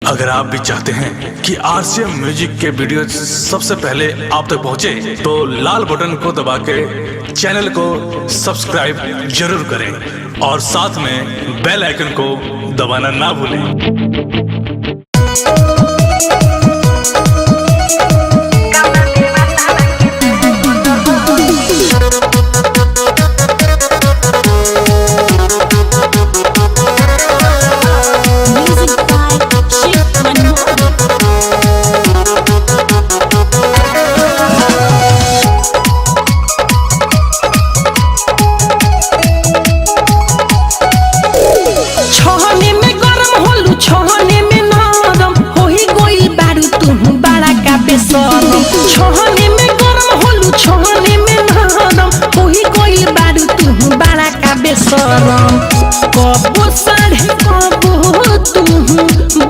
अगर आप भी चाहते हैं कि आरसीएम म्यूजिक के वीडियो सबसे पहले आप तक पहुंचे, तो लाल बटन को दबा के चैनल को सब्सक्राइब जरूर करें और साथ में बेल आइकन को दबाना ना भूलें। छोहने में गरम होलू छोहने में नरम होई गइल बारू तू बड़ा का बेसरम कबो साढ़े कबो तू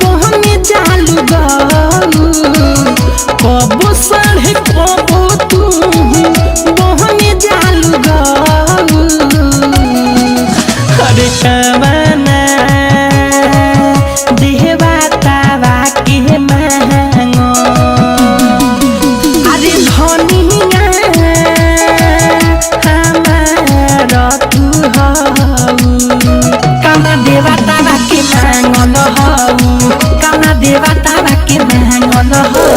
बहने जालू गलू कबो साढ़े कबो तू बहने जालू गलू अरे कवना देहवा तावा के महंगो देवा तारा के महंगल हऊ काना देवा तारा के महंगल हऊ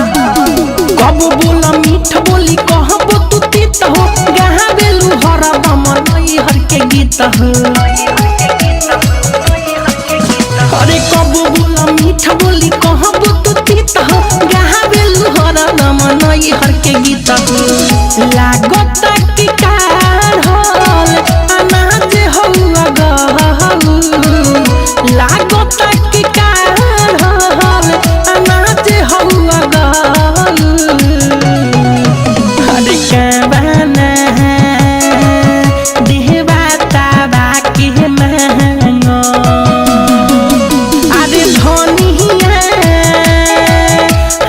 कबो बोला मीठ बोली कहबो तू तीत हो गहा बेलू हरा बमन हर के गीत हो अरे कबो बोला मीठ बोली कहबो तू तीत हो गहा बेलू हरा बमन हर के गीत हो लागत की कार होल अनाज हौआ गहू लागत की कार होल अनाज हौआ गहू अरे कवना देहवा तावा के महंगो अरे धनिया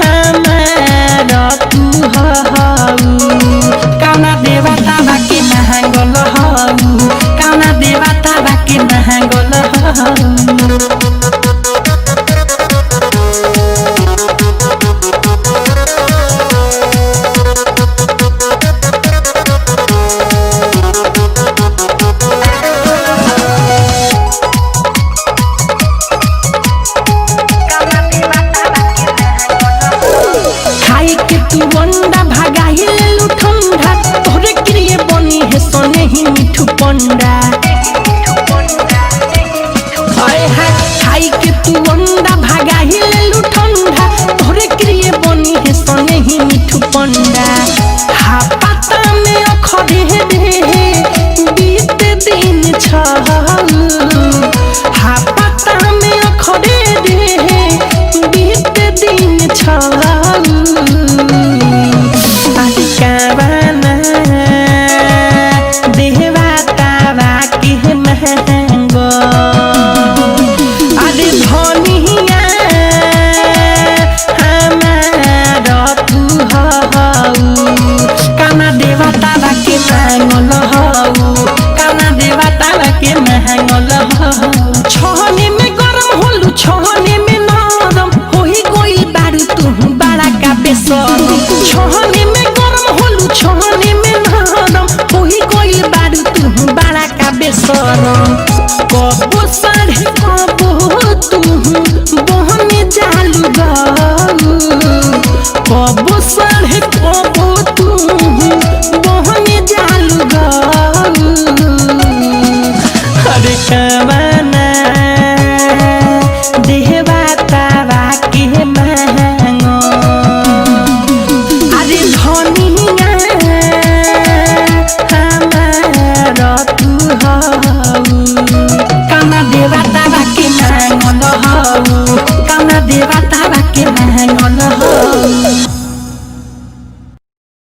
हमारा तू हऊ काना देवा तावा के महंगल हऊ काना देवा तावा के महंगल हऊ तू वंडा भागाही लेलू ठंडा तोरे क्रिए बनी है सोने ही मिठू पंडा हाय हाय खाई के तू वंडा भागाही लेलू ठंडा तोरे क्रिए बनी है सोने ही मिठू पंडा हा पता में अखरे दे बीत दिन छहू हा पता में अखरे दे बीत दिन छहू देहवा तावा के महंगो अरे धनिया हमारा तू हऊ काना देवा तावा के महंगल हऊ काना देवा तावा के महंगल हऊ छोहने में गरम होलू छोहने में नरम होई गइल बारू तू बड़ा का बेसरम छोहने में गरम होलू छोहने में नरम होई गइल बारू तू बड़ा का बेसरम कबो साढ़े कबो तू बहने जालू गलू कबो साढ़े कबो तू बहने जालू गलू अरे